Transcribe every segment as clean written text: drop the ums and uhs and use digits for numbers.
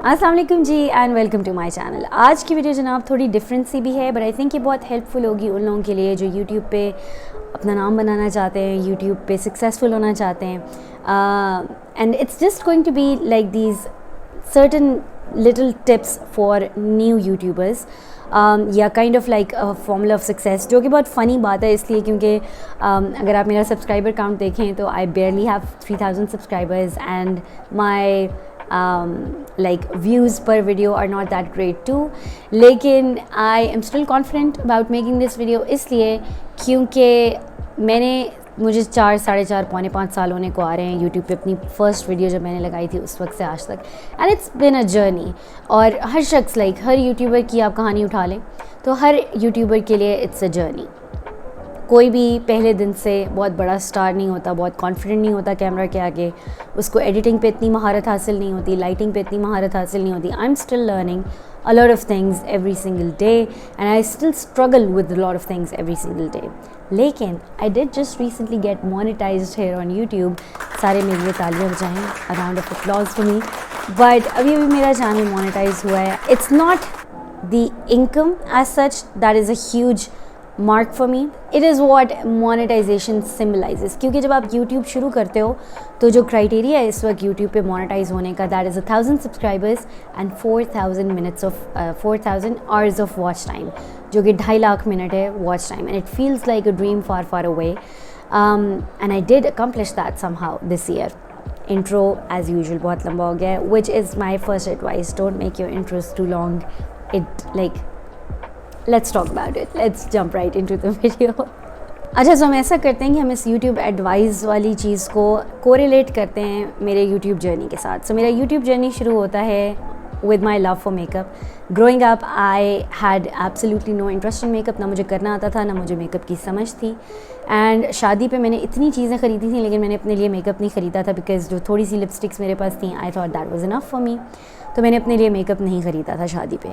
अस्सलाम वालेकुम जी and welcome to my channel. आज की वीडियो जनाब थोड़ी डिफरेंट सी भी है, बट आई थिंक ये बहुत हेल्पफुल होगी उन लोगों के लिए जो यूट्यूब पे अपना नाम बनाना चाहते हैं, यूट्यूब पे सक्सेसफुल होना चाहते हैं। And it's just going to be like these certain little tips for new YouTubers या kind of like formula of success, जो कि बहुत फ़नी बात है इसलिए क्योंकि अगर आप मेरा सब्सक्राइबर काउंट देखें तो I barely have 3000 subscribers and my like views per video are not that great too, लेकिन I am still confident about making this video इसलिए क्योंकि मुझे 4, 4.5, पौने 5 साल होने को आ रहे हैं यूट्यूब पे। अपनी फ़र्स्ट वीडियो जब मैंने लगाई थी उस वक्त से आज तक, and it's been a journey. और हर शख्स हर यूट्यूबर की आप कहानी उठा लें तो हर यूट्यूबर के लिए इट्स अ जर्नी। कोई भी पहले दिन से बहुत बड़ा स्टार नहीं होता, बहुत कॉन्फिडेंट नहीं होता कैमरा के आगे, उसको एडिटिंग पे इतनी महारत हासिल नहीं होती, लाइटिंग पे इतनी महारत हासिल नहीं होती। I am still learning a lot of things every single day and I still struggle with a lot of things every single day. लेकिन I did just recently get monetized here on YouTube. सारे मेरे लिए तालियां बजाएं, a round of applause for me. But अभी मेरा channel monetise हुआ है. It's not the income as such that is a huge mark for me. It is what monetization symbolizes. क्योंकि जब आप YouTube शुरू करते हो तो जो क्राइटेरिया है इस वक्त YouTube पे मोनेटाइज होने का, that is 1000 subscribers and 4000 minutes of 4000 hours of watch time, जो कि 2.5 लाख मिनट है watch time, and it feels like a dream far far away. And I did accomplish that somehow this year. Intro as usual बहुत लंबा हो गया है, which is my first advice. Don't make your intros too long. Let's talk about it. Let's jump right into the video. अच्छा, तो हम ऐसा करते हैं कि हम इस YouTube एडवाइस वाली चीज़ को कोरिलेट करते हैं मेरे YouTube जर्नी के साथ। सो मेरा YouTube जर्नी शुरू होता है with my love for makeup. Growing up, I had absolutely no interest in makeup. ना मुझे करना आता था, ना मुझे मेकअप की समझ थी। एंड शादी पे मैंने इतनी चीज़ें ख़रीदी थी, लेकिन मैंने अपने लिए मेकअप नहीं ख़रीदा था बिकॉज जो थोड़ी सी लिपस्टिक्स मेरे पास थी, I thought that was enough for me. तो मैंने अपने लिए मेकअप नहीं ख़रीदा था शादी पे।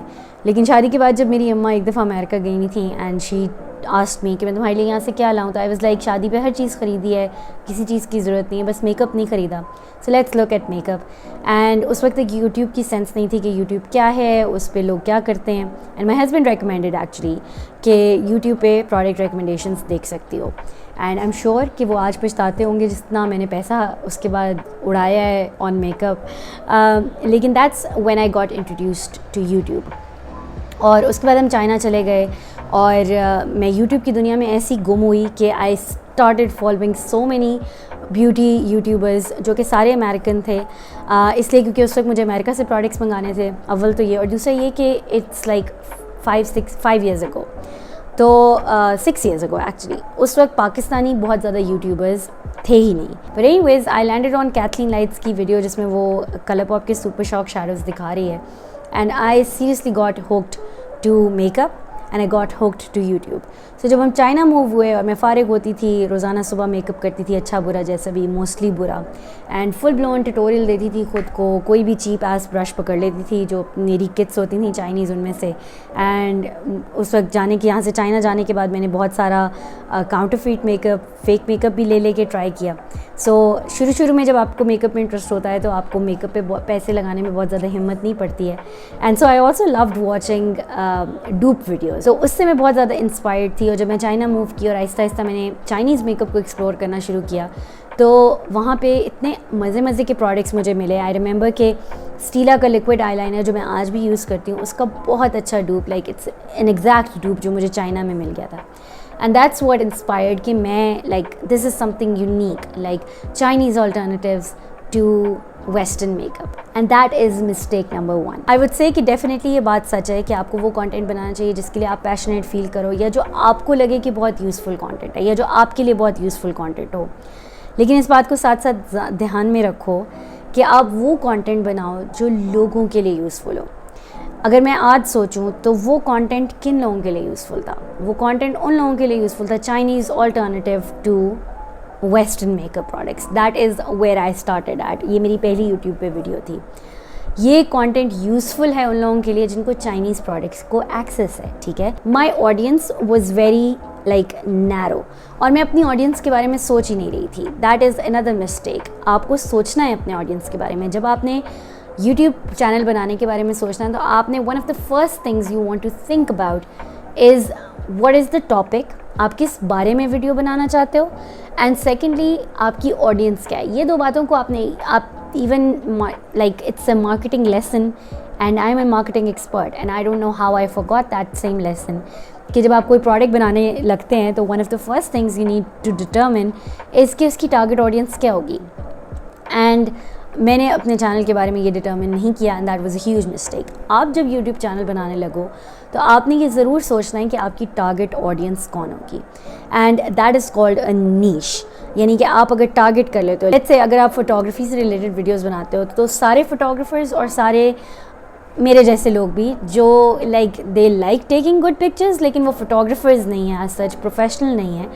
लेकिन शादी के बाद जब मेरी अम्मा एक दफ़ा अमेरिका गई थी एंड शी आस्क्ड मी कि मैं तुम्हारे लिए यहाँ से क्या लाऊँ, तो आई वाज लाइक शादी पे हर चीज़ ख़रीदी है, किसी चीज़ की ज़रूरत नहीं है, बस मेकअप नहीं ख़रीदा। So let's look at makeup. And उस वक्त एक यूट्यूब की सेंस नहीं थी कि यूट्यूब क्या है, उस पर लोग क्या करते हैं। And my husband recommended actually कि यूट्यूब पे प्रोडक्ट रिकमेंडेशंस देख सकती हो। एंड आई एम श्योर कि वो आज पछताते होंगे जितना मैंने पैसा उसके बाद उड़ाया है ऑन मेकअप। लेकिन that's when I got introduced to YouTube. और उसके बाद हम चाइना चले गए और मैं यूट्यूब की दुनिया में ऐसी गुम हुई कि I started following so many beauty YouTubers जो कि सारे अमेरिकन थे। इसलिए क्योंकि उस वक्त मुझे अमेरिका से प्रोडक्ट्स मंगाने थे, अव्वल तो ये, और दूसरा ये कि इट्स लाइक 5 years ago, तो 6 years ago एक्चुअली। उस वक्त पाकिस्तानी बहुत ज़्यादा यूट्यूबर्स थे ही नहीं। But anyways I landed on Kathleen Lights की वीडियो जिसमें वो कलर पॉप के सुपर शॉक शैडोज़ दिखा रही है, and I seriously got hooked to makeup and I got hooked to YouTube. So जब हम चाइना मूव हुए और मैं फ़ारिग होती थी, रोज़ाना सुबह मेकअप करती थी, अच्छा बुरा जैसा भी, मोस्टली बुरा, एंड फुल ब्लोन ट्यूटोरियल देती थी ख़ुद को। कोई भी चीप एस ब्रश पकड़ लेती थी जो मेरी किट्स होती थी चाइनीज़ उनमें से। एंड उस वक्त यहाँ से चाइना जाने के बाद मैंने बहुत सारा काउंटरफीट मेकअप, फेक मेकअप भी ले ट्राई किया। सो शुरू में जब आपको मेकअप में इंटरेस्ट होता है तो आपको मेकअप पे पैसे लगाने में बहुत ज़्यादा हिम्मत नहीं पड़ती है। And so I also loved watching dupe video. So उससे मैं बहुत ज़्यादा इंस्पायर्ड थी। और जब मैं चाइना मूव की और आहिस्ता आहिस्ता मैंने चाइनीज़ मेकअप को एक्सप्लोर करना शुरू किया तो वहाँ पे इतने मज़े के प्रोडक्ट्स मुझे मिले। आई रिमेंबर कि स्टीला का लिक्विड आईलाइनर जो मैं आज भी यूज़ करती हूँ, उसका बहुत अच्छा डूप, लाइक इट्स एन एग्जैक्ट डूप जो मुझे चाइना में मिल गया था। एंड दैट्स व्हाट इंस्पायर्ड कि मैं like this is something unique, like Chinese alternatives to western makeup, and that is mistake number 1। I would say कि डेफिनेटली ये बात सच है कि आपको वो कंटेंट बनाना चाहिए जिसके लिए आप पैशनेट फील करो, या जो आपको लगे कि बहुत यूज़फुल कंटेंट है, या जो आपके लिए बहुत यूज़फुल कंटेंट हो। लेकिन इस बात को साथ साथ ध्यान में रखो कि आप वो कंटेंट बनाओ जो लोगों के लिए यूज़फुल हो। अगर मैं आज सोचूं तो वो कंटेंट किन लोगों के लिए यूज़फुल था? वो कंटेंट उन लोगों के लिए यूज़फुल था, Chinese alternative to western makeup products. That is where I started at. ये मेरी पहली यूट्यूब पे वीडियो थी। ये कंटेंट यूज़फुल है उन लोगों के लिए जिनको चाइनीज़ प्रोडक्ट्स को एक्सेस है, ठीक है। My audience was very like narrow, और मैं अपनी ऑडियंस के बारे में सोच ही नहीं रही थी। That is another mistake. आपको सोचना है अपने ऑडियंस के बारे में। जब आपने यूट्यूब चैनल बनाने के बारे में सोचना है तो आपने one of the first things you want to think about is what is the topic, आप किस बारे में वीडियो बनाना चाहते हो, एंड सेकेंडली आपकी ऑडियंस क्या है। ये दो बातों को आप even like it's a marketing lesson and I am a marketing expert and I don't know how I forgot that same lesson कि जब आप कोई प्रोडक्ट बनाने लगते हैं तो one of the first things you need to determine is कि उसकी टारगेट ऑडियंस क्या होगी। एंड मैंने अपने चैनल के बारे में ये डिटर्मिन नहीं किया and that was a huge mistake. आप जब यूट्यूब चैनल बनाने लगो तो आपने ये ज़रूर सोचना है कि आपकी टारगेट ऑडियंस कौन होगी, and that is called a niche. यानी कि आप अगर टारगेट कर लेते हो, लेट्स से अगर आप फोटोग्राफी से रिलेटेड वीडियोस बनाते हो तो सारे फोटोग्राफर्स और सारे मेरे जैसे लोग भी जो they like taking good pictures लेकिन वो फोटोग्राफर्स नहीं हैं, एज सच प्रोफेशनल नहीं है,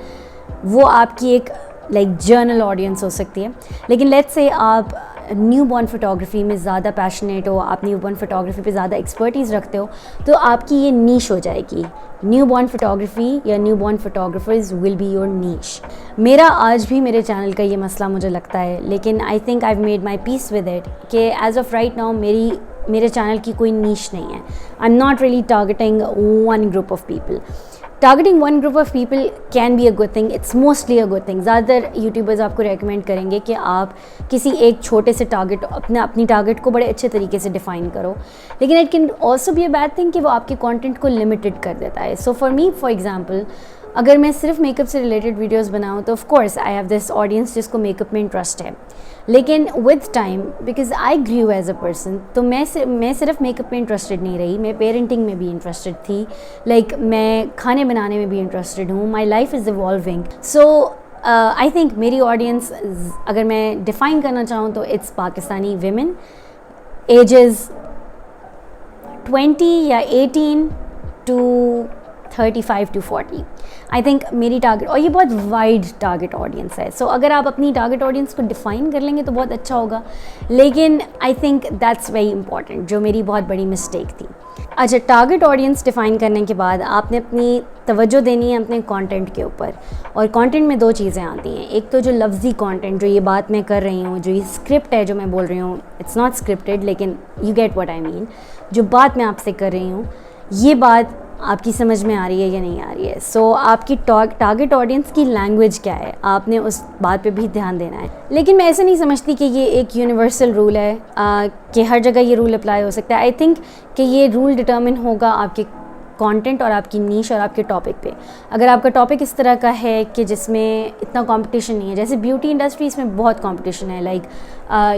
वो आपकी एक जर्नल ऑडियंस हो सकती है। लेकिन लेट्स से आप न्यू बॉर्न फोटोग्राफी में ज़्यादा पैशनेट हो, आप न्यू बॉर्न फोटोग्राफी पे ज़्यादा एक्सपर्टीज़ रखते हो तो आपकी ये नीश हो जाएगी। न्यू बॉर्न फोटोग्राफी या new born photographers will be your niche. मेरा आज भी मेरे चैनल का ये मसला मुझे लगता है, लेकिन I think I have made my peace with it कि एज ऑफ राइट नाउ मेरे चैनल की कोई नीश नहीं है। I am not really targeting one group of people. Targeting one group of people can be a good thing, it's mostly a good thing. ज़्यादातर YouTubers आपको recommend करेंगे कि आप किसी एक छोटे से टारगेट अपनी टारगेट को बड़े अच्छे तरीके से डिफ़ाइन करो, लेकिन it can also be a bad thing कि वो आपके कंटेंट को लिमिटेड कर देता है। So for me for example, अगर मैं सिर्फ मेकअप से रिलेटेड वीडियोस बनाऊँ तो of course I have this audience जिसको मेकअप में इंटरेस्ट है, लेकिन with time because I grew as a person तो मैं सिर्फ मेकअप में इंटरेस्टेड नहीं रही, मैं पेरेंटिंग में भी इंटरेस्टेड थी, मैं खाने बनाने में भी इंटरेस्टेड हूँ। My life is evolving. So I think मेरी ऑडियंस अगर मैं डिफ़ाइन करना चाहूँ तो इट्स पाकिस्तानी विमेन एजेस 20 या 18 टू 35 टू 40। आई थिंक मेरी टारगेट, और ये बहुत वाइड टारगेट ऑडियंस है, सो अगर आप अपनी टारगेट ऑडियंस को डिफ़ाइन कर लेंगे तो बहुत अच्छा होगा, लेकिन I think that's very important, जो मेरी बहुत बड़ी मिस्टेक थी। अच्छा, टारगेट ऑडियंस डिफ़ाइन करने के बाद आपने अपनी तवज्जो देनी है अपने कंटेंट के ऊपर, और कंटेंट में दो चीज़ें आती हैं। एक तो जो लफ्ज़ी कंटेंट, जो ये बात मैं कर रही हूँ, जो ये स्क्रिप्ट है जो मैं बोल रही हूँ, इट्स नॉट स्क्रिप्टेड, लेकिन you get what I mean, जो बात मैं आपसे कर रही हूँ ये बात आपकी समझ में आ रही है या नहीं आ रही है। सो आपकी टारगेट ऑडियंस की लैंग्वेज क्या है, आपने उस बात पे भी ध्यान देना है। लेकिन मैं ऐसे नहीं समझती कि ये एक यूनिवर्सल रूल है कि हर जगह ये रूल अप्लाई हो सकता है। आई थिंक कि ये रूल डिटर्मिन होगा आपके कंटेंट और आपकी नीश और आपके टॉपिक पे। अगर आपका टॉपिक इस तरह का है कि जिसमें इतना कंपटीशन नहीं है, जैसे ब्यूटी इंडस्ट्री, इसमें बहुत कंपटीशन है,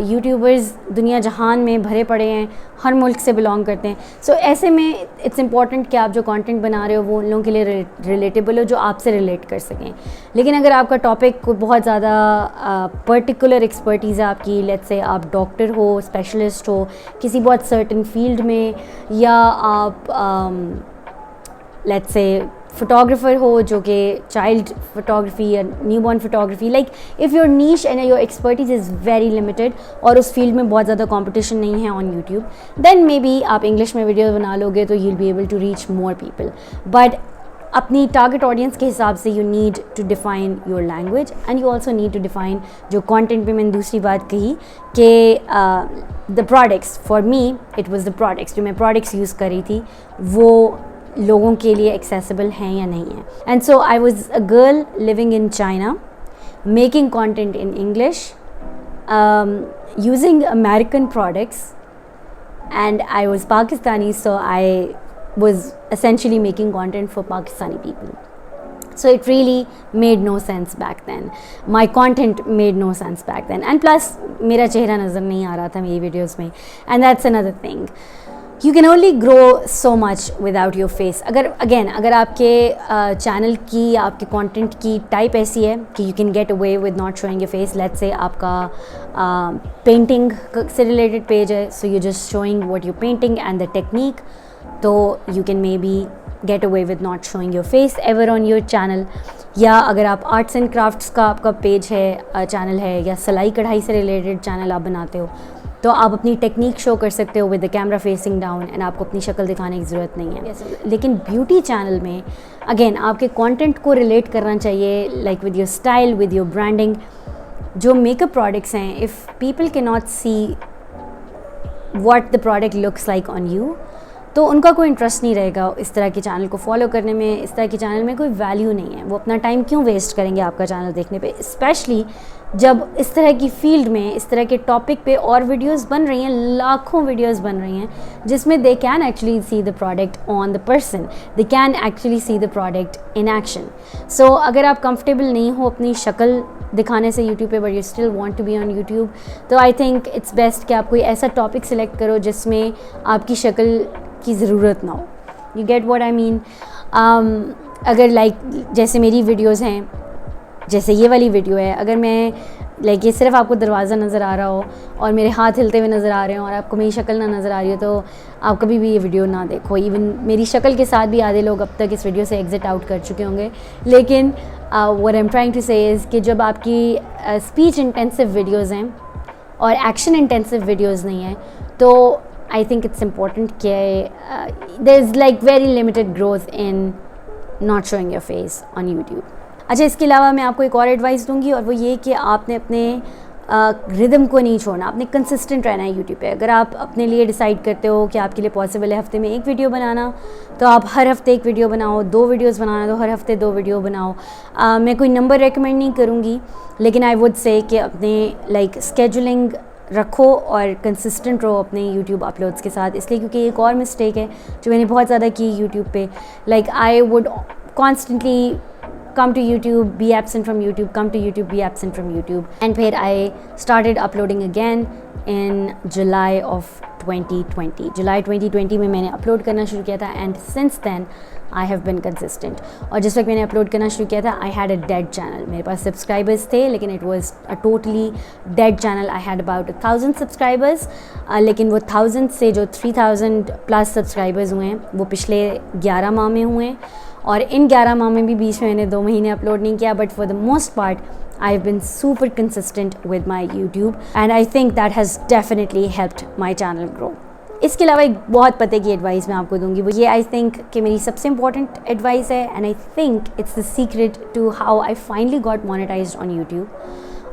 यूट्यूबर्स दुनिया जहान में भरे पड़े हैं, हर मुल्क से बिलोंग करते हैं। सो ऐसे में इट्स इम्पॉर्टेंट कि आप जो कंटेंट बना रहे हो वो उन लोगों के लिए रिलेटेबल हो, जो आपसे रिलेट कर सकें। लेकिन अगर आपका टॉपिक को बहुत ज़्यादा पर्टिकुलर एक्सपर्टीज़ है आपकी, लेट्स से आप डॉक्टर हो, स्पेशलिस्ट हो किसी बहुत सर्टन फील्ड में, या आप लेट्स से फोटोग्राफर हो जो कि चाइल्ड फोटोग्राफी या newborn photography, if your niche and your expertise is very limited और उस फील्ड में बहुत ज़्यादा कंपटीशन नहीं है on YouTube, then maybe आप इंग्लिश में वीडियो बना लोगे तो you will be able to reach more people. But अपनी टारगेट ऑडियंस के हिसाब से you need to define your language and you also need to define जो कंटेंट पे मैंने दूसरी बात कही कि the products, for me it was the products, जो मैं प्रोडक्ट्स यूज़ कर रही थी वो लोगों के लिए एक्सेसिबल हैं या नहीं है। And so I was a girl living in China, making content in English, using American products, and I was Pakistani, so I was essentially making content for Pakistani people. So it really made no sense back then. My content made no sense back then. And plus, मेरा चेहरा नज़र नहीं आ रहा था मेरी videos में. And that's another thing. You can only grow so much without your face. अगर आपके चैनल की, आपके कंटेंट की टाइप ऐसी है कि you can get away with not showing your face. Let's say आपका पेंटिंग से रिलेटेड पेज है, so you're just showing what you're painting and the technique. तो you can maybe get away with not showing your face ever on your channel. या अगर आप arts and crafts का आपका page है, channel है, या सिलाई कढ़ाई से रिलेटेड चैनल आप बनाते हो, तो आप अपनी टेक्निक शो कर सकते हो with the camera facing down and आपको अपनी शक्ल दिखाने की ज़रूरत नहीं है। लेकिन ब्यूटी चैनल में अगेन आपके कंटेंट को रिलेट करना चाहिए, like with your style, with your branding. जो मेकअप प्रोडक्ट्स हैं, if people can not see what the product looks like on you, तो उनका कोई इंटरेस्ट नहीं रहेगा इस तरह के चैनल को फॉलो करने में। इस तरह के चैनल में कोई वैल्यू नहीं है, वो अपना टाइम क्यों वेस्ट करेंगे आपका चैनल देखने पे, स्पेशली जब इस तरह की फील्ड में इस तरह के टॉपिक पे और वीडियोस बन रही हैं, लाखों वीडियोस बन रही हैं जिसमें they can actually see the product on the person, they can actually see the product in action. So अगर आप कंफर्टेबल नहीं हो अपनी शक्ल दिखाने से यूट्यूब पे, but you still want to be on YouTube, तो आई थिंक इट्स बेस्ट कि आप कोई ऐसा टॉपिक सिलेक्ट करो जिसमें आपकी शक्ल की ज़रूरत ना हो। You get what I mean. अगर जैसे मेरी वीडियोज़ हैं, जैसे ये वाली वीडियो है, अगर मैं ये सिर्फ आपको दरवाज़ा नज़र आ रहा हो और मेरे हाथ हिलते हुए नज़र आ रहे हो और आपको मेरी शक्ल ना नज़र आ रही हो, तो आप कभी भी ये वीडियो ना देखो। इवन मेरी शक्ल के साथ भी आधे लोग अब तक इस वीडियो से एग्ज़िट आउट कर चुके होंगे। लेकिन what I am trying to say is कि जब आपकी स्पीच इंटेंसिव वीडियोज़ हैं और एक्शन इंटेंसिव वीडियोज़ नहीं हैं, तो आई थिंक इट्स इम्पॉर्टेंट कि there is very limited growth in not showing your face on YouTube. अच्छा, इसके अलावा मैं आपको एक और एडवाइस दूंगी, और वो ये कि आपने अपने रिदम को नहीं छोड़ना, आपने कंसिस्टेंट रहना है यूट्यूब पे। अगर आप अपने लिए डिसाइड करते हो कि आपके लिए पॉसिबल है हफ्ते में एक वीडियो बनाना, तो आप हर हफ्ते एक वीडियो बनाओ। 2 वीडियोस बनाना तो हर हफ्ते 2 वीडियो बनाओ। मैं कोई नंबर रेकमेंड नहीं करूँगी, लेकिन आई वुड से कि अपने स्केजुलिंग रखो और कंसिस्टेंट रहो अपने यूट्यूब अपलोड्स के साथ। इसलिए क्योंकि एक और मिस्टेक है जो मैंने बहुत ज़्यादा की यूट्यूब पे, I would constantly come to YouTube, be absent from YouTube, come to YouTube, be absent from YouTube. And फिर I started uploading again in July of 2020. July 2020 में मैंने अपलोड करना शुरू किया था, and since then I have been consistent. और जिस वक्त मैंने अपलोड करना शुरू किया था, I had a dead channel. मेरे पास सब्सक्राइबर्स थे, लेकिन it was a totally dead channel. I had about 1,000 subscribers, लेकिन वो 1,000 से जो 3,000 प्लस सब्सक्राइबर्स हुए हैं वो पिछले 11 माह में हुए हैं, और इन 11 माह में भी बीच में मैंने 2 महीने अपलोड नहीं किया। But for the most part I have been super consistent with my YouTube, and I think that has definitely helped my channel grow. इसके अलावा एक बहुत पते की एडवाइस मैं आपको दूंगी, वो ये आई थिंक कि मेरी सबसे इंपॉर्टेंट एडवाइस है, and I think it's the secret to how I finally got monetized on YouTube.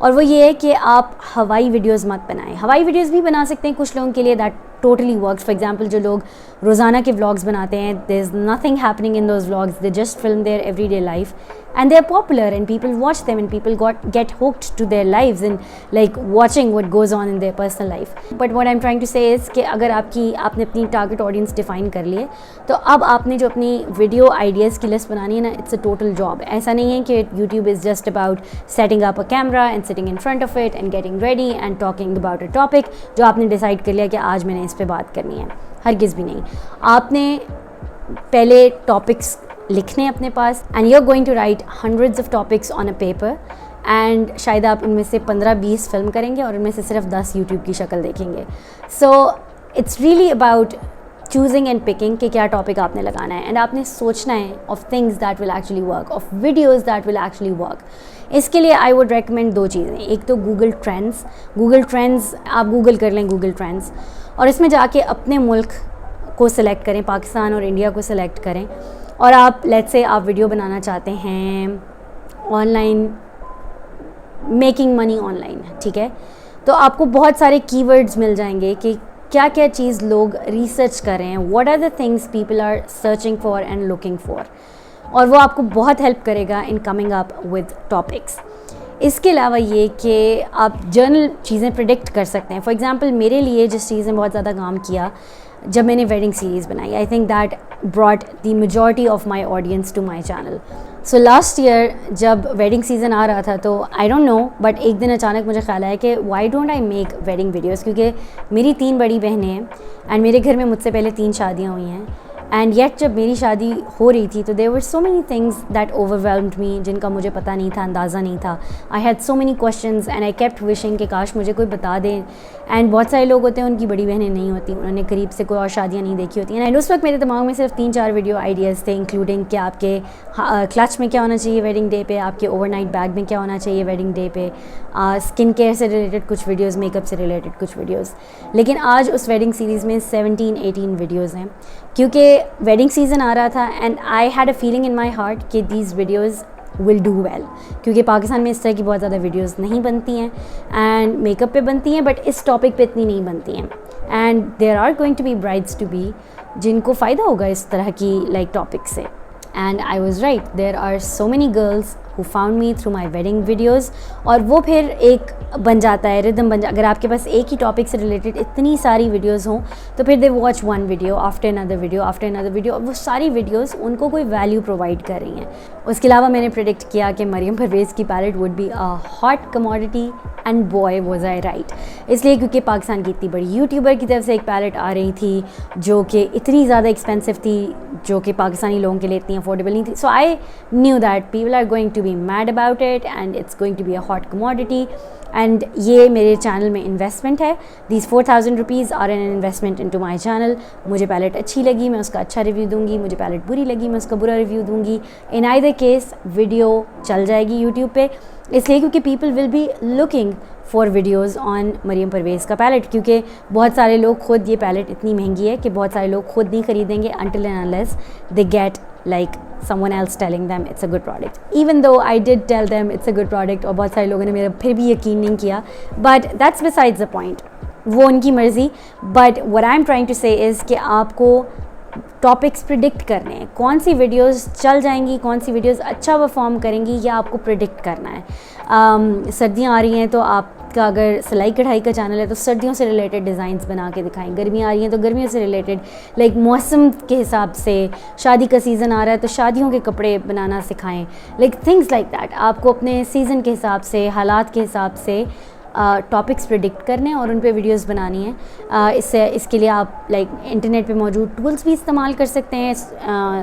और वो ये है कि आप हवाई वीडियोज़ मत बनाएं। हवाई वीडियोज़ भी बना सकते हैं कुछ लोगों के लिए, that totally works. For example, जो लोग रोज़ाना के व्लॉग्स बनाते हैं, there is nothing happening in those vlogs, they just film their everyday life and they are popular and people watch them and people get hooked to their lives and watching what goes on in their personal life. But what I'm trying to say is कि अगर आपने अपनी target audience define कर लिए, तो अब आपने जो अपनी वीडियो आइडियाज़ की लिस्ट बनानी है ना, इट्स अ टोटल जॉब। ऐसा नहीं है कि YouTube is just about setting up a camera and sitting in front of it and getting ready and talking about a topic जो आपने डिसाइड कर लिया कि आज मैंने इस पर बात करनी है। हरगिज़ भी नहीं। आपने पहले टॉपिक्स लिखने अपने पास, and you are going to write hundreds of topics on a paper, and शायद आप उनमें से 15-20 फिल्म करेंगे और उनमें से सिर्फ 10 यूट्यूब की शक्ल देखेंगे। So it's really about choosing and picking कि क्या टॉपिक आपने लगाना है, एंड आपने सोचना है of things that will actually work, of videos that will actually work. इसके लिए आई वुड रेकमेंड 2 चीज़ें। एक तो गूगल ट्रेंड्स, आप गूगल कर लें गूगल ट्रेंड्स, और इसमें जाके अपने मुल्क को सिलेक्ट करें, पाकिस्तान और इंडिया को सिलेक्ट करें, और आप लेट्स से आप वीडियो बनाना चाहते हैं ऑनलाइन, मेकिंग मनी ऑनलाइन, ठीक है, तो आपको बहुत सारे कीवर्ड्स मिल जाएंगे कि क्या क्या चीज़ लोग रिसर्च कर रहे हैं, what are the things people are searching for and looking for, और वो आपको बहुत हेल्प करेगा in coming up with topics. इसके अलावा ये कि आप जर्नल चीज़ें प्रिडिक्ट कर सकते हैं। फॉर एग्ज़ाम्पल, मेरे लिए जिस चीज़ ने बहुत ज़्यादा काम किया जब मैंने वेडिंग सीरीज़ बनाई, I think that brought the majority of my audience to my channel. So last year जब वेडिंग सीज़न आ रहा था, तो आई डोंट नो, बट एक दिन अचानक मुझे ख्याल आया कि why don't I make wedding videos, क्योंकि मेरी 3 बड़ी बहनें हैं एंड मेरे घर में मुझसे पहले 3 शादियाँ हुई हैं, एंड येट जब मेरी शादी हो रही थी तो there were so many things that overwhelmed me, जिनका मुझे पता नहीं था, अंदाज़ा नहीं था। I had so many questions and I kept wishing कि काश मुझे कोई बता दे। एंड बहुत सारे लोग होते हैं उनकी बड़ी बहनें नहीं होती, उन्होंने करीब से कोई और शादियाँ नहीं देखी होती हैं, एंड उस वक्त मेरे दिमाग में सिर्फ 3-4 वीडियो आइडियाज़ थे, इंक्लूडिंग कि आपके क्लच में क्या होना चाहिए वेडिंग डे पे, आपके ओवरनाइट बैग में क्या होना चाहिए वेडिंग डे पे, स्किन केयर से रिलेटेड कुछ वीडियोज़, मेकअप से रिलेटेड कुछ वीडियोज़। लेकिन आज उस वेडिंग सीरीज़ में 17-18 वीडियोज़ हैं, क्योंकि वेडिंग सीज़न आ रहा था and I had a feeling in my heart कि these videos will do well, क्योंकि पाकिस्तान में इस तरह की बहुत ज़्यादा वीडियोज़ नहीं बनती हैं, एंड मेकअप पे बनती हैं बट इस टॉपिक पे इतनी नहीं बनती हैं। And there are going to be brides to be जिनको फ़ायदा होगा इस तरह की लाइक टॉपिक से. And I was right, there are so many girls who found me through my wedding videos. और वो फिर एक बन जाता है रिदम अगर आपके पास एक ही टॉपिक से रिलेटेड इतनी सारी वीडियोस हों तो फिर they watch one video after another video after another video, और वो सारी वीडियोस उनको कोई वैल्यू प्रोवाइड कर रही हैं. उसके अलावा मैंने प्रेडिक्ट किया कि मरियम परवेज़ की palette would be a hot commodity, and boy was I right. इसलिए क्योंकि पाकिस्तान की इतनी बड़ी यूट्यूबर की तरफ से एक पैलेट आ रही थी जो कि इतनी ज़्यादा एक्सपेंसिव थी, जो कि पाकिस्तानी लोगों के लिए इतनी अफोर्डेबल नहीं थी. So I knew that people are going to be mad about it and it's going to be a hot commodity. And ये मेरे चैनल में इन्वेस्टमेंट है. These 4,000 rupees are an investment into my channel. मुझे palette अच्छी लगी, मैं उसका अच्छा रिव्यू दूंगी. मुझे पैलेट बुरी लगी, मैं उसका बुरा रिव्यू दूंगी. इन आइदर केस वीडियो चल जाएगी यूट्यूब पे, इसलिए क्योंकि people will be looking for videos on Maryam Parvez का पैलेट, क्योंकि बहुत सारे लोग खुद, ये पैलेट इतनी महंगी है कि बहुत सारे लोग खुद नहीं खरीदेंगे until and unless they get like someone else telling them it's a good product. Even though I did tell them it's a good product और बहुत सारे लोगों ने मेरा फिर भी यकीन नहीं किया, but that's besides the point. वो उनकी मर्ज़ी. But what I'm trying to say is कि आपको टॉपिक्स प्रिडिक्ट करने हैं, कौन सी वीडियोस चल जाएंगी, कौन सी वीडियोस अच्छा परफॉर्म करेंगी, या आपको प्रिडिक्ट करना है. सर्दियाँ आ रही हैं तो आपका अगर सिलाई कढ़ाई का चैनल है तो सर्दियों से रिलेटेड डिज़ाइंस बना के दिखाएं. गर्मियाँ आ रही हैं तो गर्मियों से रिलेटेड, लाइक मौसम के हिसाब से. शादी का सीज़न आ रहा है तो शादियों के कपड़े बनाना सिखाएं, लाइक थिंग्स लाइक दैट. आपको अपने सीज़न के हिसाब से, हालात के हिसाब से टॉपिक्स प्रिडिक्ट करने और उन पे वीडियोस बनानी है. इसके लिए आप लाइक इंटरनेट पे मौजूद टूल्स भी इस्तेमाल कर सकते हैं.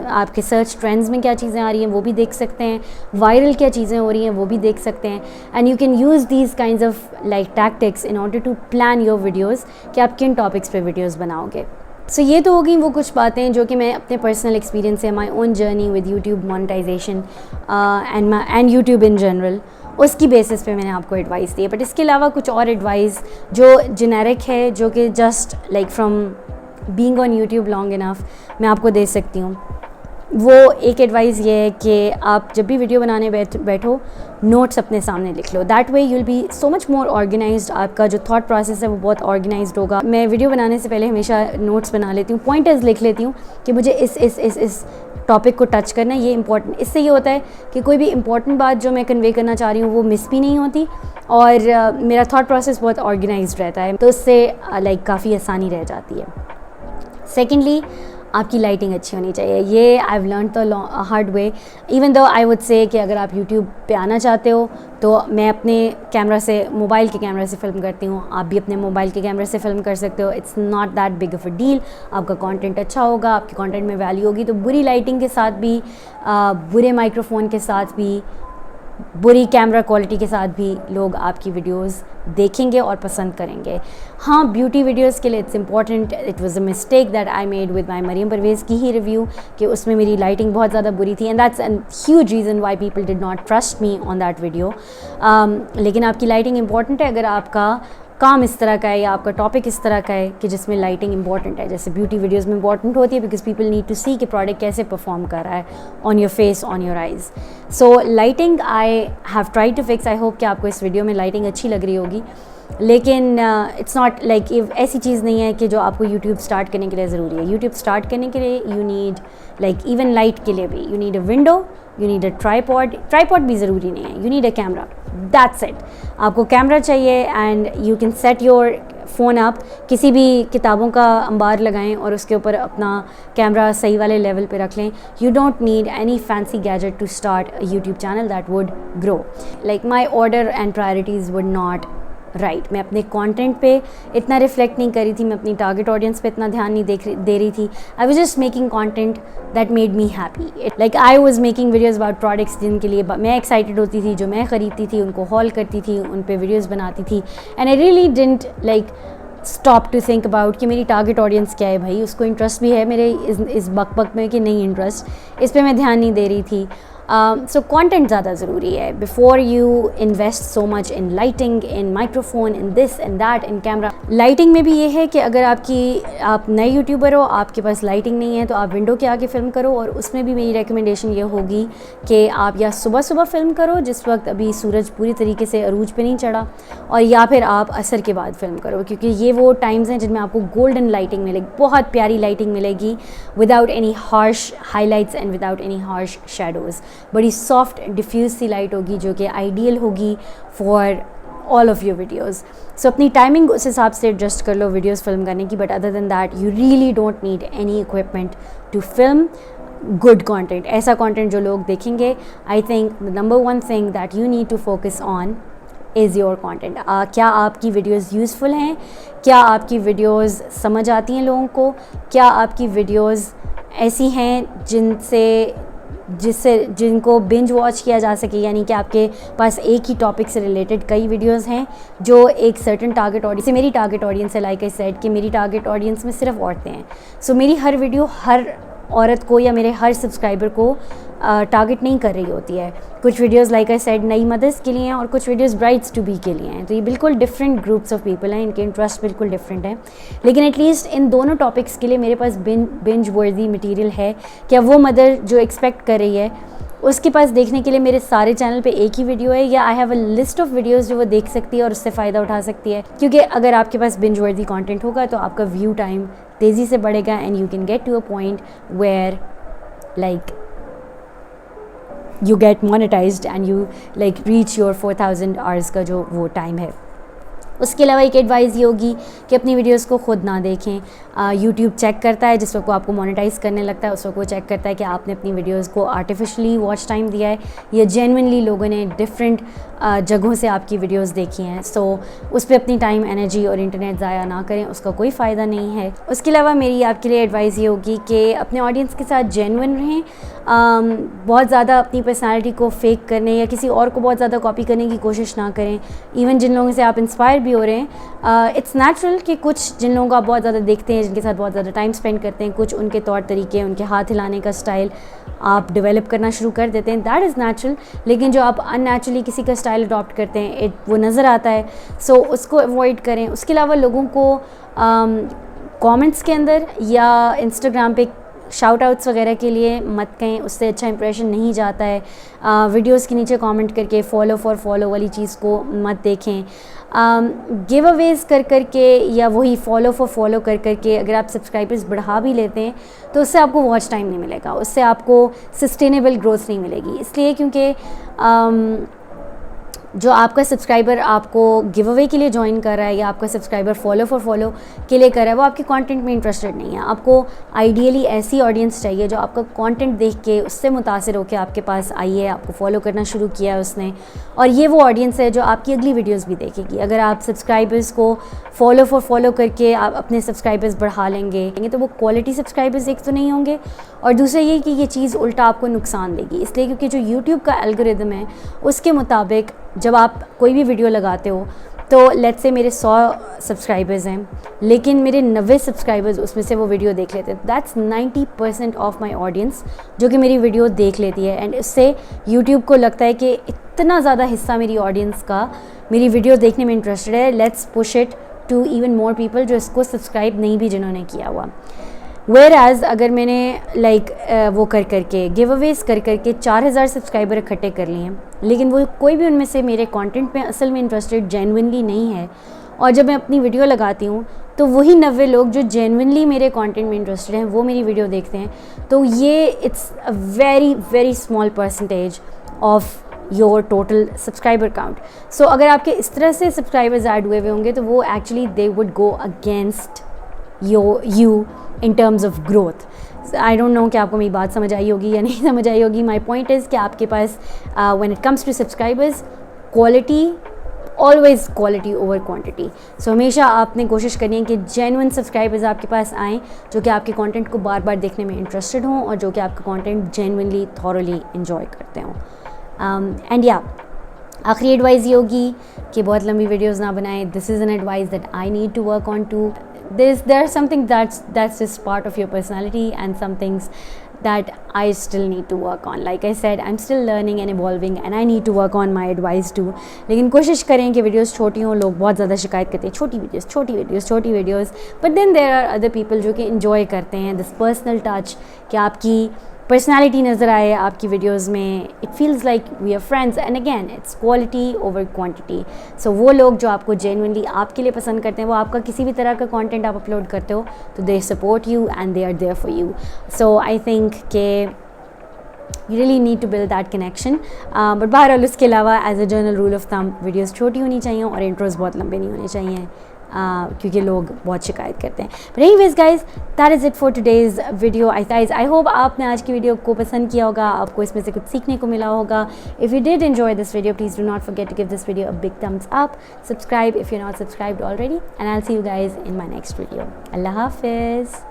आपके सर्च ट्रेंड्स में क्या चीज़ें आ रही हैं वो भी देख सकते हैं, वायरल क्या चीज़ें हो रही हैं वो भी देख सकते हैं. And you can use these kinds of like tactics in order to plan your videos कि आप किन टॉपिक्स पे वीडियोज़ बनाओगे. सो ये तो हो गई वो कुछ बातें जो कि मैं अपने पर्सनल एक्सपीरियंस से, my own journey with YouTube monetization and YouTube in general, उसकी बेसिस पे मैंने आपको एडवाइस दी है. बट इसके अलावा कुछ और एडवाइस जो जेनेरिक है, जो कि just like from being on YouTube long enough मैं आपको दे सकती हूँ. वो एक एडवाइस ये है कि आप जब भी वीडियो बनाने बैठो नोट्स अपने सामने लिख लो. That way you'll be so much more organised. आपका जो थॉट प्रोसेस है वो बहुत ऑर्गेनाइज्ड होगा. मैं वीडियो बनाने से पहले हमेशा नोट्स बना लेती हूँ, पॉइंटर्स लिख लेती हूँ कि मुझे इस टॉपिक को टच करना है, ये इंपॉर्टेंट. इससे ये होता है कि कोई भी इंपॉर्टेंट बात जो मैं कन्वे करना चाह रही हूँ वो मिस भी नहीं होती, और मेरा थॉट प्रोसेस बहुत ऑर्गेनाइज्ड रहता है, तो उससे लाइक काफ़ी आसानी रह जाती है. सेकेंडली, आपकी लाइटिंग अच्छी होनी चाहिए. ये I have learn the hard way. Even though I would say कि अगर आप यूट्यूब पे आना चाहते हो तो मैं अपने कैमरा से, मोबाइल के कैमरा से फ़िल्म करती हूँ, आप भी अपने मोबाइल के कैमरे से फ़िल्म कर सकते हो. It's not that big of a deal. आपका कंटेंट अच्छा होगा, आपके कंटेंट में वैल्यू होगी, तो बुरी लाइटिंग के साथ भी, बुरे माइक्रोफोन के साथ भी, बुरी कैमरा क्वालिटी के साथ भी लोग आपकी वीडियोस देखेंगे और पसंद करेंगे. हाँ, ब्यूटी वीडियोस के लिए it's important. It was a mistake that I made with my Maryam Parvez की ही रिव्यू, कि उसमें मेरी लाइटिंग बहुत ज़्यादा बुरी थी, and that's a huge reason why people did not trust me on that video. लेकिन आपकी लाइटिंग इंपॉर्टेंट है अगर आपका काम इस तरह का है या आपका टॉपिक इस तरह का है कि जिसमें लाइटिंग इंपॉर्टेंट है. जैसे ब्यूटी वीडियोस में इंपॉर्टेंट होती है because people need to see कि प्रोडक्ट कैसे परफॉर्म कर रहा है on your face, on your eyes. So lighting I have try to fix. I hope कि आपको इस वीडियो में लाइटिंग अच्छी लग रही होगी. लेकिन इट्स नॉट लाइक ऐसी चीज़ नहीं है कि जो आपको यूट्यूब स्टार्ट करने के लिए ज़रूरी है. यूट्यूब स्टार्ट करने के लिए you need like even light के लिए भी you need a window, you need a tripod भी ज़रूरी नहीं है, you need a camera. That's it. आपको कैमरा चाहिए and you can set your phone up, किसी भी किताबों का अंबार लगाएं और उसके ऊपर अपना कैमरा सही वाले लेवल पे रख लें. You don't need any fancy gadget to start a YouTube channel that would grow. Like my order and priorities would not right. मैं अपने कंटेंट पे इतना रिफ्लेक्ट नहीं करी थी, मैं अपनी टारगेट ऑडियंस पे इतना ध्यान नहीं दे रही थी. I was just making content that made me happy. Like I was making videos about products जिनके लिए मैं एक्साइटेड होती थी, जो मैं ख़रीदती थी उनको हॉल करती थी, उन पे वीडियोस बनाती थी. And I really didn't like stop to think about कि मेरी टारगेट ऑडियंस क्या है. भाई उसको इंटरेस्ट भी है मेरे इस बक में कि नहीं इंटरेस्ट, इस पर मैं ध्यान नहीं दे रही थी. सो कंटेंट ज़्यादा ज़रूरी है before you invest so much in lighting, in microphone, in this in that, in camera. Lighting में भी ये है कि अगर आप नए यूट्यूबर हो, आपके पास लाइटिंग नहीं है, तो आप विंडो के आगे फ़िल्म करो। और उसमें भी मेरी रिकमेंडेशन ये होगी कि आप या सुबह सुबह फ़िल्म करो जिस वक्त अभी सूरज पूरी तरीके से अरूज पे नहीं चढ़ा, और या फिर आप असर के बाद फ़िल्म करो, क्योंकि ये वो टाइम्स हैं जिनमें आपको गोल्डन लाइटिंग मिलेगी, बहुत प्यारी लाइटिंग मिलेगी, without any harsh highlights and without any harsh shadows. बड़ी सॉफ्ट डिफ्यूज सी लाइट होगी जो कि आइडियल होगी for all of your videos. So अपनी टाइमिंग उस हिसाब से एडजस्ट कर लो वीडियोज़ फिल्म करने की, but other than that you really don't need any equipment to film good content. ऐसा कंटेंट जो लोग देखेंगे, I think the number one thing that you need to focus on is your content. क्या आपकी videos useful हैं? क्या आपकी videos समझ आती हैं लोगों को? क्या आपकी वीडियोज़ ऐसी हैं जिनको बिंज वॉच किया जा सके, यानी कि आपके पास एक ही टॉपिक से रिलेटेड कई वीडियोस हैं जो एक सर्टन टारगेट ऑडियंस से, मेरी टारगेट ऑडियंस है, लाइक आई सेड कि मेरी टारगेट ऑडियंस में सिर्फ औरतें हैं। सो मेरी हर वीडियो हर औरत को या मेरे हर सब्सक्राइबर को टारगेट नहीं कर रही होती है। कुछ वीडियोस लाइक आई सेड नई मदर्स के लिए हैं और कुछ वीडियोस ब्राइड्स टू बी के लिए हैं। तो ये बिल्कुल डिफरेंट ग्रुप्स ऑफ पीपल हैं, इनके इंटरेस्ट बिल्कुल डिफरेंट हैं, लेकिन एटलीस्ट इन दोनों टॉपिक्स के लिए मेरे पास बिंज वर्दी मटीरियल है। क्या वो मदर जो एक्सपेक्ट कर रही है उसके पास देखने के लिए मेरे सारे चैनल पे एक ही वीडियो है, या I have a list of videos जो वो देख सकती है और उससे फ़ायदा उठा सकती है? क्योंकि अगर आपके पास बिंज वर्दी कंटेंट होगा तो आपका व्यू टाइम तेज़ी से बढ़ेगा and you can get to a point where like you get monetized and you like reach your 4000 hours का जो वो टाइम है। उसके अलावा एक एडवाइस ये होगी कि अपनी वीडियोस को खुद ना देखें। यूट्यूब चेक करता है जिस वक्त वो आपको मोनेटाइज़ करने लगता है, उस वक्त वो चेक करता है कि आपने अपनी वीडियोस को आर्टिफिशली वॉच टाइम दिया है या जेन्युइनली लोगों ने डिफरेंट जगहों से आपकी वीडियोस देखी हैं। सो उस पर अपनी टाइम, एनर्जी और इंटरनेट ज़ाया ना करें, उसका कोई फ़ायदा नहीं है। उसके अलावा मेरी आपके लिए एडवाइस ये होगी कि अपने ऑडियंस के साथ जेन्युइन रहें। बहुत ज़्यादा अपनी पर्सनालिटी को फेक करने या किसी और को बहुत ज़्यादा कॉपी करने की कोशिश ना करें। इवन जिन लोगों से आप इंस्पायर भी हो रहे हैं, इट्स नेचुरल कि कुछ जिन लोगों को आप बहुत ज़्यादा देखते हैं, जिनके साथ बहुत ज़्यादा टाइम स्पेंड करते हैं, कुछ उनके तौर तरीके, उनके हाथ हिलाने का स्टाइल आप डेवलप करना शुरू कर देते हैं, दैट इज़ नेचुरल। लेकिन जो आप अननेचुरली किसी का स्टाइल अडॉप्ट करते हैं, वो नज़र आता है, सो उसको अवॉइड करें। उसके अलावा लोगों को कमेंट्स के अंदर या इंस्टाग्राम पे शाउट आउट्स वगैरह के लिए मत कहें, उससे अच्छा इंप्रेशन नहीं जाता है। वीडियोस के नीचे कमेंट करके फॉलो फॉर फॉलो वाली चीज़ को मत देखें। गिव अवेज़ कर के या वही फॉलो फॉर फॉलो कर के अगर आप सब्सक्राइबर्स बढ़ा भी लेते हैं तो उससे आपको वॉच टाइम नहीं मिलेगा, उससे आपको सस्टेनेबल ग्रोथ नहीं मिलेगी। इसलिए क्योंकि जो आपका सब्सक्राइबर आपको गिव अवे के लिए ज्वाइन कर रहा है या आपका सब्सक्राइबर फॉलो फॉर फॉलो के लिए कर रहा है, वो आपके कंटेंट में इंटरेस्टेड नहीं है। आपको आइडियली ऐसी ऑडियंस चाहिए जो आपका कंटेंट देख के उससे मुतासिर होकर आपके पास आई है, आपको फॉलो करना शुरू किया है उसने, और ये वो ऑडियंस है जो आपकी अगली वीडियोज़ भी देखेगी। अगर आप सब्सक्राइबर्स को फॉलो फॉर फॉलो करके आप अपने सब्सक्राइबर्स बढ़ा लेंगे तो वो क्वालिटी सब्सक्राइबर्स एक तो नहीं होंगे, और दूसरा ये कि ये चीज़ उल्टा आपको नुकसान देगी। इसलिए क्योंकि जो यूट्यूब का एल्गोरिदम है उसके मुताबिक जब आप कोई भी वीडियो लगाते हो तो लेट्स से मेरे 100 सब्सक्राइबर्स हैं लेकिन मेरे 90 सब्सक्राइबर्स उसमें से वो वीडियो देख लेते हैं, दैट्स 90% ऑफ माई ऑडियंस जो कि मेरी वीडियो देख लेती है। एंड इससे यूट्यूब को लगता है कि इतना ज़्यादा हिस्सा मेरी ऑडियंस का मेरी वीडियो देखने में इंटरेस्टेड है, let's push it to even more people जो इसको सब्सक्राइब नहीं भी जिन्होंने किया हुआ। वेयर एज़ अगर मैंने वो कर करके गिव अवेज़ कर करके 4000 सब्सक्राइबर इकट्ठे कर लिए हैं, लेकिन वो कोई भी उनमें से मेरे कंटेंट में असल में इंटरेस्टेड जेन्युइनली नहीं है, और जब मैं अपनी वीडियो लगाती हूँ तो वही 90 लोग जो जेन्युइनली मेरे कंटेंट में इंटरेस्टेड हैं वो मेरी वीडियो देखते हैं, तो ये it's a very very small percentage of your total subscriber count. So अगर आपके इस तरह से सब्सक्राइबर्स ऐड हुए हुए होंगे तो वो actually they would go against you in terms of growth. I don't no कि आपको मेरी बात समझ आई होगी या नहीं समझ आई होगी। माई पॉइंट इज़ कि आपके पास when it comes to subscribers, quality, always quality over quantity. So हमेशा आपने कोशिश करनी है कि जेन्युइन सब्सक्राइबर्स आपके पास आएँ जो कि आपके कंटेंट को बार बार देखने में इंटरेस्टेड हों और जो कि आपका कंटेंट जेन्युइनली थॉरोली इन्जॉय करते हों। एंड या आखिरी एडवाइस ये होगी कि बहुत लंबी वीडियोज़ ना बनाएं। This is an advice that I need to work on too. There are something that's just part of your personality and some things that I still need to work on. Like I said, I'm still learning and evolving and I need to work on my advice too. लेकिन कोशिश करें कि videos छोटी हों. लोग बहुत ज़्यादा शिकायत करते हैं छोटी videos, but then there are other people जो कि इन्जॉय करते हैं दिस पर्सनल टच, कि आपकी पर्सनैलिटी नज़र आए आपकी वीडियोज़ में. It feels like we are friends and again it's quality over quantity. So वो लोग जो आपको जेन्युइनली आपके लिए पसंद करते हैं, वो आपका किसी भी तरह का कंटेंट आप अपलोड करते हो तो they support you and they are there for you. So I think के you really need to build that connection. But बहरहाल उसके अलावा as a general rule of thumb videos छोटी होनी चाहिए और इंट्रोज बहुत लंबे नहीं होने चाहिए, क्योंकि लोग बहुत शिकायत करते हैं. But anyways guys, that is it for today's video. I hope आपने आज की वीडियो को पसंद किया होगा, आपको इसमें से कुछ सीखने को मिला होगा. If you did enjoy this video, please do not forget to give this video a big thumbs up, subscribe if you not subscribed already, and I will see you guys in my next video. अल्लाह हाफिज़.